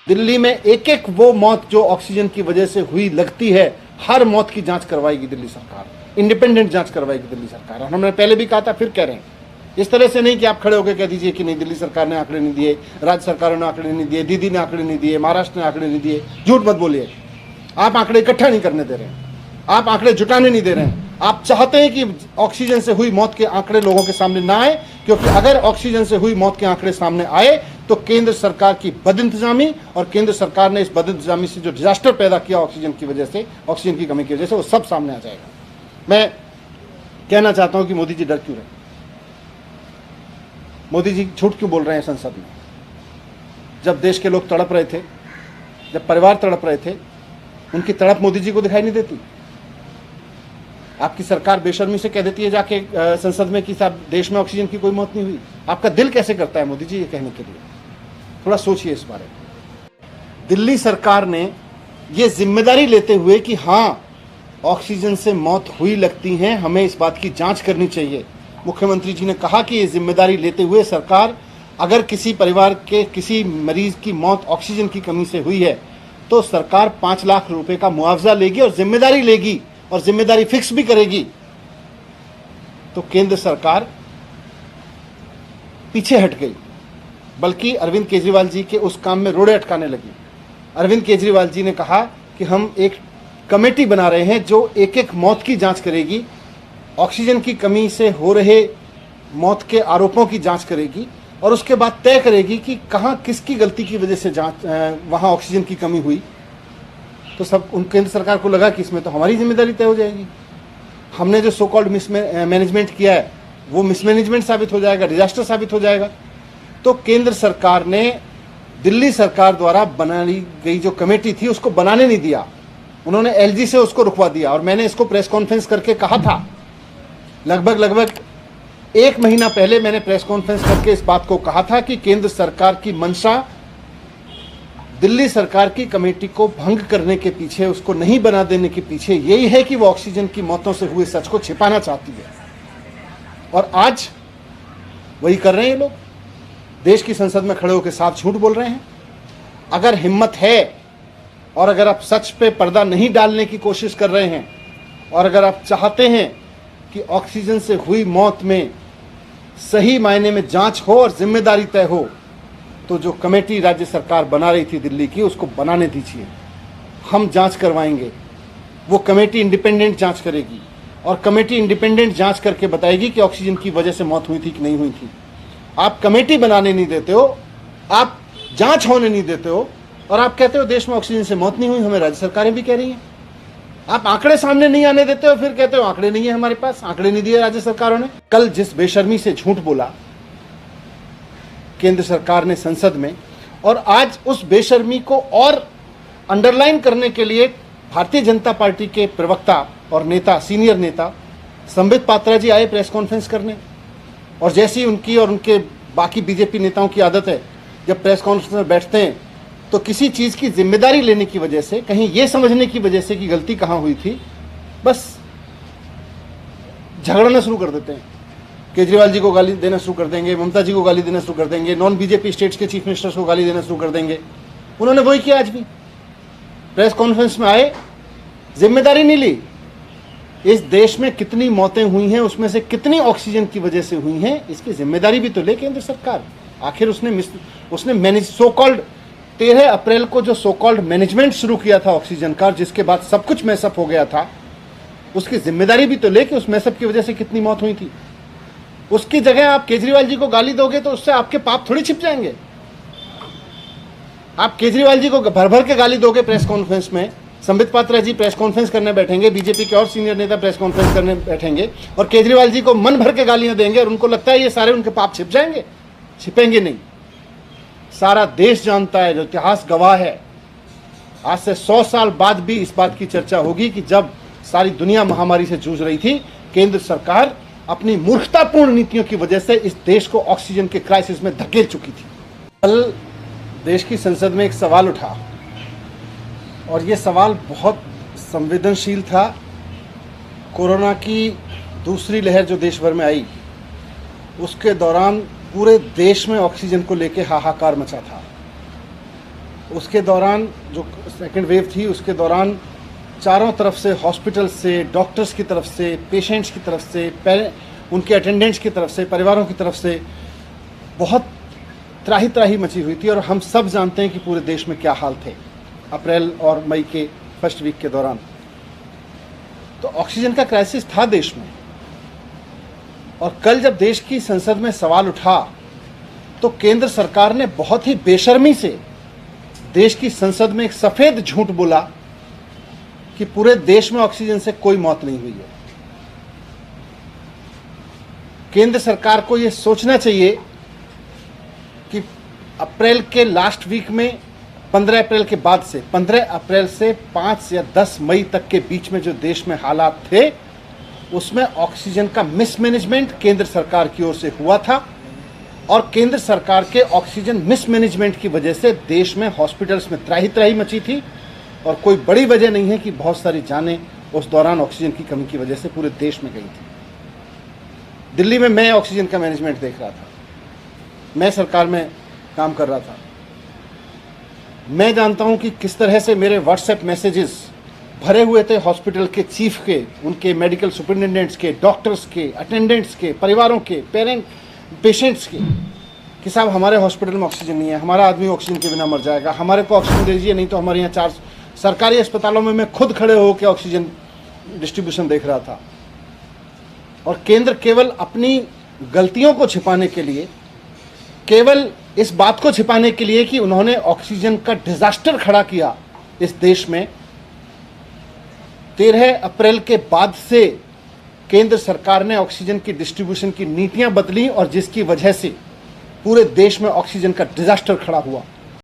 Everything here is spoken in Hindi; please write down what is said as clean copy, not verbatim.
दिल्ली में एक एक वो मौत जो ऑक्सीजन की वजह से हुई लगती है, हर मौत की जांच करवाएगी दिल्ली सरकार, इंडिपेंडेंट जांच करवाएगी दिल्ली सरकार। और हमने पहले भी कहा था, फिर कह रहे हैं, इस तरह से नहीं कि आप खड़े होकर कह दीजिए कि नहीं दिल्ली सरकार ने आंकड़े नहीं दिए, राज्य सरकारों ने आंकड़े नहीं दिए, दीदी ने आंकड़े नहीं दिए, महाराष्ट्र ने आंकड़े नहीं दिए। झूठ मत बोलिए। आप आंकड़े इकट्ठा नहीं करने दे रहे हैं, आप आंकड़े जुटाने नहीं दे रहे हैं। आप चाहते हैं कि ऑक्सीजन से हुई मौत के आंकड़े लोगों के सामने ना आए, क्योंकि अगर ऑक्सीजन से हुई मौत के आंकड़े सामने आए तो केंद्र सरकार की बदइंतजामी, और केंद्र सरकार ने इस बदइंतजामी से जो डिजास्टर पैदा किया ऑक्सीजन की वजह से, ऑक्सीजन की कमी की वजह से, वो सब सामने आ जाएगा। मैं कहना चाहता हूं कि मोदी जी डर क्यों रहे? मोदी जी झूठ क्यों बोल रहे हैं संसद में? जब देश के लोग तड़प रहे थे, जब परिवार तड़प रहे थे, उनकी तड़प मोदी जी को दिखाई नहीं देती? आपकी सरकार बेशर्मी से कह देती है जाके संसद में कि साहब देश में ऑक्सीजन की कोई मौत नहीं हुई। आपका दिल कैसे करता है मोदी जी ये कहने के लिए? थोड़ा सोचिए इस बारे में। दिल्ली सरकार ने ये जिम्मेदारी लेते हुए कि हाँ ऑक्सीजन से मौत हुई लगती है, हमें इस बात की जांच करनी चाहिए, मुख्यमंत्री जी ने कहा कि ये जिम्मेदारी लेते हुए सरकार, अगर किसी परिवार के किसी मरीज की मौत ऑक्सीजन की कमी से हुई है तो सरकार 5 लाख रुपए का मुआवजा लेगी और जिम्मेदारी लेगी और जिम्मेदारी फिक्स भी करेगी। तो केंद्र सरकार पीछे हट गई, बल्कि अरविंद केजरीवाल जी के उस काम में रोड़े अटकाने लगी। अरविंद केजरीवाल जी ने कहा कि हम एक कमेटी बना रहे हैं जो एक एक मौत की जांच करेगी, ऑक्सीजन की कमी से हो रहे मौत के आरोपों की जांच करेगी और उसके बाद तय करेगी कि कहां किसकी गलती की वजह से वहां ऑक्सीजन की कमी हुई। तो सब केंद्र सरकार को लगा कि इसमें तो हमारी जिम्मेदारी तय हो जाएगी, हमने जो सो कॉल्ड मिसमैनेजमेंट किया है वो मिसमैनेजमेंट साबित हो जाएगा, डिजास्टर साबित हो जाएगा। तो केंद्र सरकार ने दिल्ली सरकार द्वारा बनाई गई जो कमेटी थी उसको बनाने नहीं दिया, उन्होंने एलजी से उसको रुकवा दिया। और मैंने इसको प्रेस कॉन्फ्रेंस करके कहा था, लगभग 1 महीना पहले मैंने प्रेस कॉन्फ्रेंस करके इस बात को कहा था कि केंद्र सरकार की मंशा दिल्ली सरकार की कमेटी को भंग करने के पीछे, उसको नहीं बना देने के पीछे यही है कि वो ऑक्सीजन की मौतों से हुए सच को छिपाना चाहती है। और आज वही कर रहे हैं ये लोग, देश की संसद में खड़े होकर साफ झूठ बोल रहे हैं। अगर हिम्मत है और अगर आप सच पे पर्दा नहीं डालने की कोशिश कर रहे हैं और अगर आप चाहते हैं कि ऑक्सीजन से हुई मौत में सही मायने में जांच हो और जिम्मेदारी तय हो, तो जो कमेटी राज्य सरकार बना रही थी दिल्ली की, उसको बनाने दीजिए। हम जांच करवाएंगे, वो कमेटी इंडिपेंडेंट जांच करेगी और कमेटी इंडिपेंडेंट जांच करके बताएगी कि ऑक्सीजन की वजह से मौत हुई थी कि नहीं हुई थी। आप कमेटी बनाने नहीं देते हो, आप जांच होने नहीं देते हो और आप कहते हो देश में ऑक्सीजन से मौत नहीं हुई, हमें राज्य सरकारें भी कह रही हैं। आप आंकड़े सामने नहीं आने देते हो, फिर कहते हो आंकड़े नहीं है हमारे पास, आंकड़े नहीं दिए राज्य सरकारों ने। कल जिस बेशर्मी से झूठ बोला केंद्र सरकार ने संसद में, और आज उस बेशर्मी को और अंडरलाइन करने के लिए भारतीय जनता पार्टी के प्रवक्ता और नेता, सीनियर नेता संबित पात्रा जी आए प्रेस कॉन्फ्रेंस करने, और जैसी उनकी और उनके बाकी बीजेपी नेताओं की आदत है, जब प्रेस कॉन्फ्रेंस में बैठते हैं तो किसी चीज़ की जिम्मेदारी लेने की वजह से, कहीं ये समझने की वजह से कि गलती कहाँ हुई थी, बस झगड़ना शुरू कर देते हैं। केजरीवाल जी को गाली देना शुरू कर देंगे, ममता जी को गाली देना शुरू कर देंगे, नॉन बीजेपी स्टेट्स के चीफ मिनिस्टर्स को गाली देना शुरू कर देंगे। उन्होंने वही किया, आज भी प्रेस कॉन्फ्रेंस में आए, जिम्मेदारी नहीं ली। इस देश में कितनी मौतें हुई हैं, उसमें से कितनी ऑक्सीजन की वजह से हुई हैं, इसकी जिम्मेदारी भी तो ले केंद्र सरकार। आखिर उसने मैनेज सो कॉल्ड 13 अप्रैल को जो सो कॉल्ड मैनेजमेंट शुरू किया था ऑक्सीजन का, जिसके बाद सब कुछ मैसअप हो गया था, उसकी जिम्मेदारी भी तो ले कि उस मैसअप की वजह से कितनी मौत हुई थी। उसकी जगह आप केजरीवाल जी को गाली दोगे तो उससे आपके पाप थोड़ी छिप जाएंगे। आप केजरीवाल जी को भर भर के गाली दोगे प्रेस कॉन्फ्रेंस में, संबित पात्रा जी प्रेस कॉन्फ्रेंस करने बैठेंगे, बीजेपी के और सीनियर नेता प्रेस कॉन्फ्रेंस करने बैठेंगे और केजरीवाल जी को मन भर के गालियां देंगे और उनको लगता है ये सारे उनके पाप छिप जाएंगे। छिपेंगे नहीं। सारा देश जानता है, जो इतिहास गवाह है, आज से 100 साल बाद भी इस बात की चर्चा होगी कि जब सारी दुनिया महामारी से जूझ रही थी, केंद्र सरकार अपनी मूर्खतापूर्ण नीतियों की वजह से इस देश को ऑक्सीजन के क्राइसिस में धकेल चुकी थी। कल देश की संसद में एक सवाल उठा और ये सवाल बहुत संवेदनशील था। कोरोना की दूसरी लहर जो देश भर में आई, उसके दौरान पूरे देश में ऑक्सीजन को लेकर हाहाकार मचा था। उसके दौरान जो सेकेंड वेव थी, उसके दौरान चारों तरफ से, हॉस्पिटल से, डॉक्टर्स की तरफ से, पेशेंट्स की तरफ से, उनके अटेंडेंट्स की तरफ से, परिवारों की तरफ से बहुत त्राही त्राही मची हुई थी। और हम सब जानते हैं कि पूरे देश में क्या हाल थे अप्रैल और मई के फर्स्ट वीक के दौरान। तो ऑक्सीजन का क्राइसिस था देश में। और कल जब देश की संसद में सवाल उठा तो केंद्र सरकार ने बहुत ही बेशर्मी से देश की संसद में एक सफेद झूठ बोला कि पूरे देश में ऑक्सीजन से कोई मौत नहीं हुई है। केंद्र सरकार को यह सोचना चाहिए कि अप्रैल के लास्ट वीक में 15 अप्रैल के बाद से 15 अप्रैल से 5 या 10 मई तक के बीच में जो देश में हालात थे, उसमें ऑक्सीजन का मिसमैनेजमेंट केंद्र सरकार की ओर से हुआ था। और केंद्र सरकार के ऑक्सीजन मिसमैनेजमेंट की वजह से देश में हॉस्पिटल्स में त्राही त्राही मची थी। और कोई बड़ी वजह नहीं है कि बहुत सारी जानें उस दौरान ऑक्सीजन की कमी की वजह से पूरे देश में गई थी। दिल्ली में मैं ऑक्सीजन का मैनेजमेंट देख रहा था, मैं सरकार में काम कर रहा था। मैं जानता हूं कि किस तरह से मेरे व्हाट्सएप मैसेजेस भरे हुए थे हॉस्पिटल के चीफ के, उनके मेडिकल सुपरिटेंडेंट्स के, डॉक्टर्स के, अटेंडेंट्स के, परिवारों के, पेशेंट्स के, कि साहब हमारे हॉस्पिटल में ऑक्सीजन नहीं है, हमारा आदमी ऑक्सीजन के बिना मर जाएगा, हमारे को ऑक्सीजन दीजिए, नहीं तो हमारे यहाँ 4 सरकारी अस्पतालों में मैं खुद खड़े होकर ऑक्सीजन डिस्ट्रीब्यूशन देख रहा था। और केंद्र केवल अपनी गलतियों को छिपाने के लिए, केवल इस बात को छिपाने के लिए कि उन्होंने ऑक्सीजन का डिजास्टर खड़ा किया इस देश में, 13 अप्रैल के बाद से केंद्र सरकार ने ऑक्सीजन की डिस्ट्रीब्यूशन की नीतियां बदली और जिसकी वजह से पूरे देश में ऑक्सीजन का डिजास्टर खड़ा हुआ।